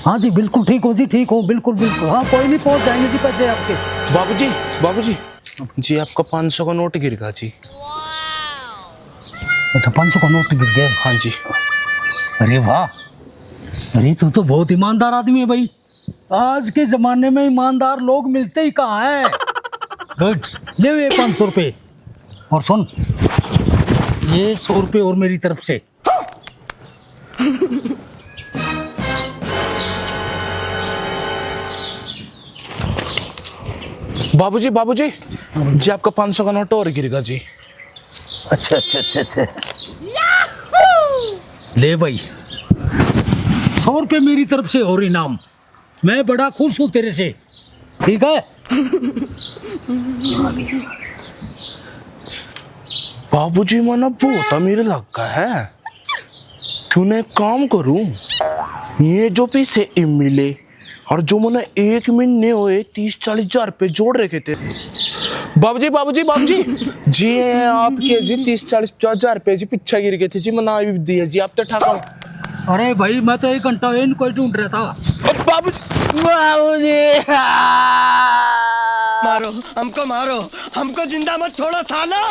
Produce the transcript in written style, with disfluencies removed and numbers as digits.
हाँ जी बिल्कुल ठीक हूँ जी, ठीक हूँ बिल्कुल बिल्कुल। हाँ कोई नहीं, पहुँच जाएंगे जी पैसे आपके। बाबूजी बाबूजी जी आपका 500 का नोट गिर गया जी। अच्छा 500 का नोट गिर गया? हाँ जी। अरे वाह, अरे तू तो बहुत ईमानदार आदमी है भाई। आज के जमाने में ईमानदार लोग मिलते ही कहाँ है। गुड, ले ये 500 रुपये। और सुन, ये 100 रुपये और मेरी तरफ से। बाबूजी बाबूजी जी आपका 500 का नोट और गिरेगा जी। अच्छा अच्छा अच्छा अच्छा, ले भाई 100 रुपये मेरी तरफ से और इनाम। मैं बड़ा खुश हूँ तेरे से, ठीक है। बाबूजी मना बहुत अमीर लग गया है। क्यों ना एक काम करूं, ये जो पैसे मिले और जो मैंने एक महीने हुए 30-40 हजार रुपये जोड़ रखे थे। बाबूजी बाबूजी बाबूजी जी आपके जी 30-40 हजार रुपये जी पीछे गिर गए थे जी, मैंने अभी दिए जी आप तो ठाका। अरे भाई मैं तो 1 घंटा इनको ढूंढ रहा था। बाबूजी बाबूजी मारो हमको जिंदा मत छोड़ो सालो।